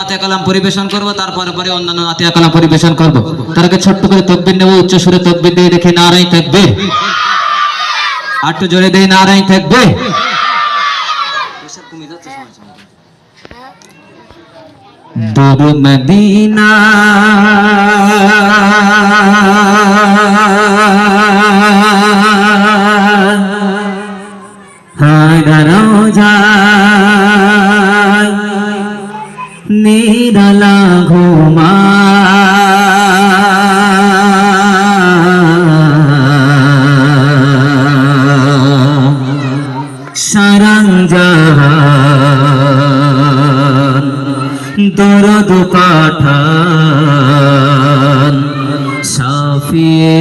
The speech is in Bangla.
আতিয়া কালাম পরিবেশন করব, তারপরে পরে অন্যান্য আতিয়া কালাম পরিবেশন করব। তার আগে ছোট্ট করে তাকবীর নেব, উচ্চ সুরে তাকবীর দিয়ে দেখি নারায়ে তাকবীর, একটু জোরে দেই নারায়ে তাকবীর। দূর মদিনা রোজা নিরালা ঘুমা সারঞ্জান দরদ পাঠান সাফিয়ে